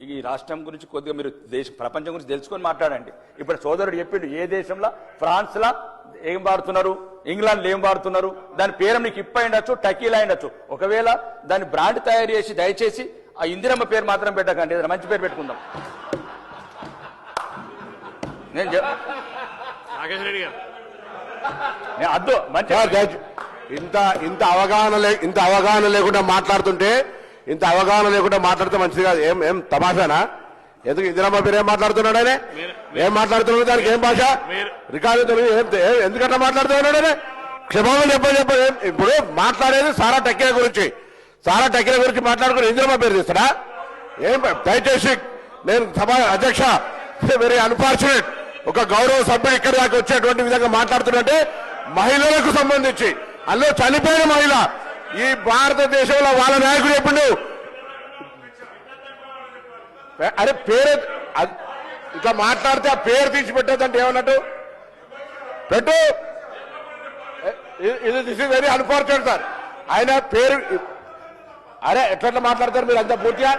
ఈ రాష్ట్రం గురించి కొద్దిగా మీరు ప్రపంచం గురించి తెలుసుకొని మాట్లాడండి. ఇప్పుడు సోదరుడు చెప్పిండు ఏ దేశంలో ఫ్రాన్స్లా ఏం వాడుతున్నారు, ఇంగ్లాండ్లో ఏం వాడుతున్నారు, దాని పేరు నీకు ఇప్ప అయిండొచ్చు, టకీలా అయిండొచ్చు. ఒకవేళ దాని బ్రాండ్ తయారు చేసి దయచేసి ఆ ఇందిరమ్మ పేరు మాత్రం పెట్టకండి, ఏదైనా మంచి పేరు పెట్టుకుందాం. నేను అద్దు మంచి ఇంత అవగాహన లేకుండా మాట్లాడుతుంటే మంచిది కాదు. ఏం తమాషానా? ఎందుకు ఇందిరమ్మ పేరు ఏం మాట్లాడుతున్నాడు ఆయన? ఏం మాట్లాడుతున్నాడు? దానికి ఏం భాష రికార్డు ఎందుకంటే మాట్లాడుతున్నాడు ఆయన? క్షమాపణ చెప్ప ఇప్పుడు మాట్లాడేది సారా టక్కిల గురించి మాట్లాడుకుని ఇందిరమ్మ పేరు తీస్తాడా? ఏం దయచేసి నేను సభ అధ్యక్ష వెరీ అన్ఫార్చునేట్ ఒక గౌరవ సభ్యుడు ఇక్కడి దాకా వచ్చేటువంటి విధంగా మాట్లాడుతున్నట్టే మహిళలకు సంబంధించి అందులో చనిపోయిన మహిళ ఈ భారతదేశంలో వాళ్ళ నాయకుడు ఎప్పుడు అరే పేరు ఇట్లా మాట్లాడితే ఆ పేరు తీసి పెట్టేదంటే ఏమన్నట్టు పెట్టు. ఇది this is very unfortunate sir. ఆయన పేరు అరే ఎట్లా మాట్లాడతారు మీరు అంతా పూర్తిగా